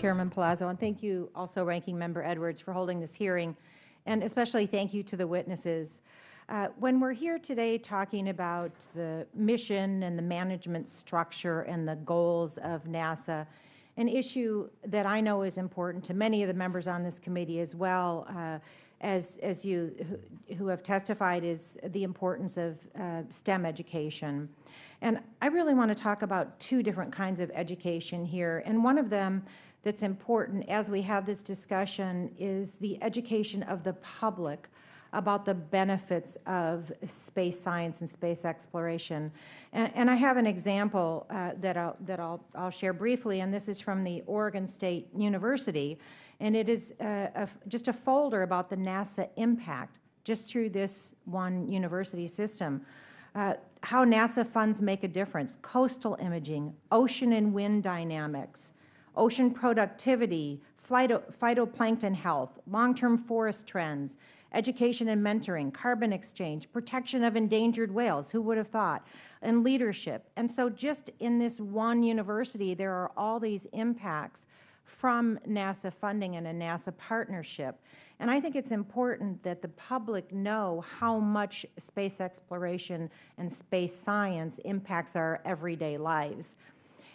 Chairman Palazzo, and thank you also, Ranking Member Edwards, for holding this hearing, and especially thank you to the witnesses. When we're here today talking about the mission and the management structure and the goals of NASA, an issue that I know is important to many of the members on this committee as well, as you who have testified, is the importance of STEM education. And I really want to talk about two different kinds of education here, and one of them that's important as we have this discussion is the education of the public about the benefits of space science and space exploration. And I have an example that I'll share briefly, and this is from the Oregon State University, and it is just a folder about the NASA impact just through this one university system. How NASA funds make a difference: coastal imaging, ocean and wind dynamics, ocean productivity, phytoplankton health, long-term forest trends, education and mentoring, carbon exchange, protection of endangered whales, who would have thought, and leadership. And so just in this one university, there are all these impacts from NASA funding and a NASA partnership. And I think it's important that the public know how much space exploration and space science impacts our everyday lives.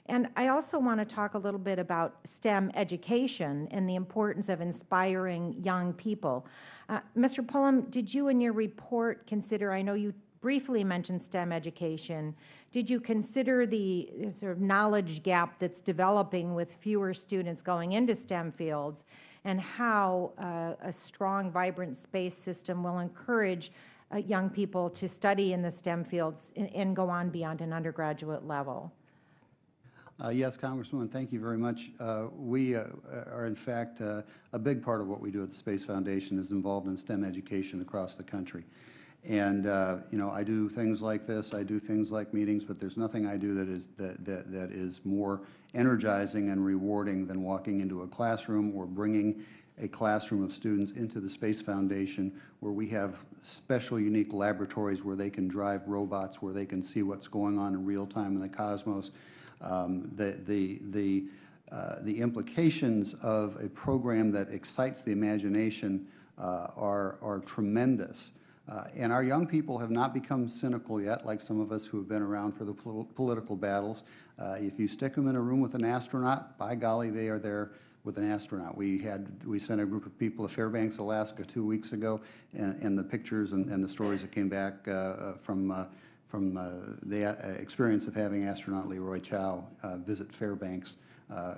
And I also want to talk a little bit about STEM education and the importance of inspiring young people. Mr. Pulham, did you in your report consider, I know you briefly mentioned STEM education, did you consider the sort of knowledge gap that's developing with fewer students going into STEM fields, and how a strong, vibrant space system will encourage young people to study in the STEM fields and go on beyond an undergraduate level? Yes, Congresswoman, thank you very much. We are, in fact, a big part of what we do at the Space Foundation is involved in STEM education across the country. And you know, I do things like this, I do things like meetings, but there's nothing I do that is more energizing and rewarding than walking into a classroom or bringing a classroom of students into the Space Foundation, where we have special, unique laboratories where they can drive robots, where they can see what's going on in real time in the cosmos. The implications of a program that excites the imagination are tremendous. And our young people have not become cynical yet, like some of us who have been around for the political battles. If you stick them in a room with an astronaut, by golly, they are there with an astronaut. We sent a group of people to Fairbanks, Alaska 2 weeks ago, and the pictures and the stories that came back from the experience of having astronaut Leroy Chiao visit Fairbanks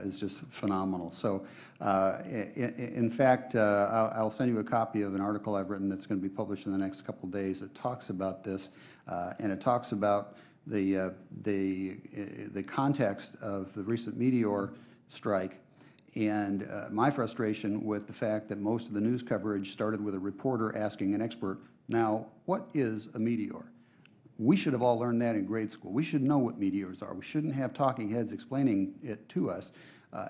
is just phenomenal. So, in fact, I'll send you a copy of an article I've written that's going to be published in the next couple of days that talks about this, and it talks about the context of the recent meteor strike, and my frustration with the fact that most of the news coverage started with a reporter asking an expert, now, what is a meteor? We should have all learned that in grade school. We should know what meteors are. We shouldn't have talking heads explaining it to us.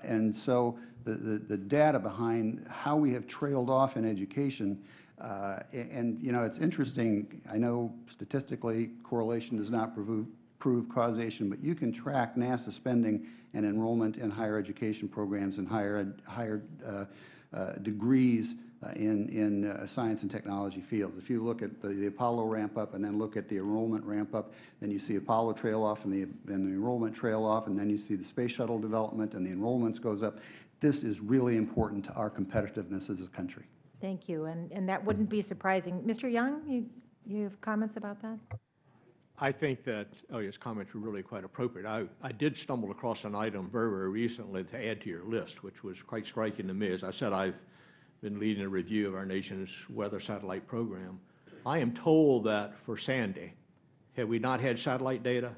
And so the data behind how we have trailed off in education, and you know, it's interesting, I know statistically correlation does not prove causation, but you can track NASA spending and enrollment in higher education programs and higher degrees in science and technology fields. If you look at the Apollo ramp up and then look at the enrollment ramp up, then you see Apollo trail off and the enrollment trail off, and then you see the space shuttle development and the enrollments goes up. This is really important to our competitiveness as a country. Thank you, and that wouldn't be surprising. Mr. Young, you have comments about that? I think that Elliot's comments were really quite appropriate. I did stumble across an item very, very recently to add to your list, which was quite striking to me. As I said, I've been leading a review of our nation's weather satellite program. I am told that for Sandy, had we not had satellite data,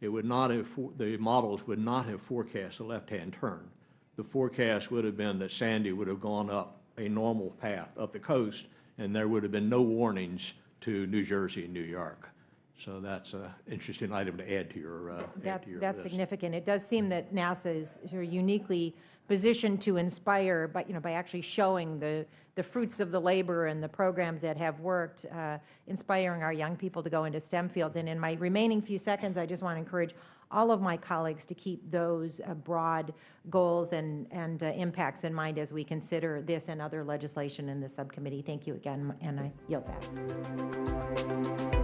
it would not have, the models would not have forecast a left-hand turn. The forecast would have been that Sandy would have gone up a normal path up the coast, and there would have been no warnings to New Jersey and New York. So that's an interesting item to add to your, That's list. significant. It does seem that NASA is sort of uniquely positioned to inspire, but, by actually showing the fruits of the labor and the programs that have worked, inspiring our young people to go into STEM fields. And in my remaining few seconds, I just want to encourage all of my colleagues to keep those broad goals and impacts in mind as we consider this and other legislation in the subcommittee. Thank you again, and I yield back.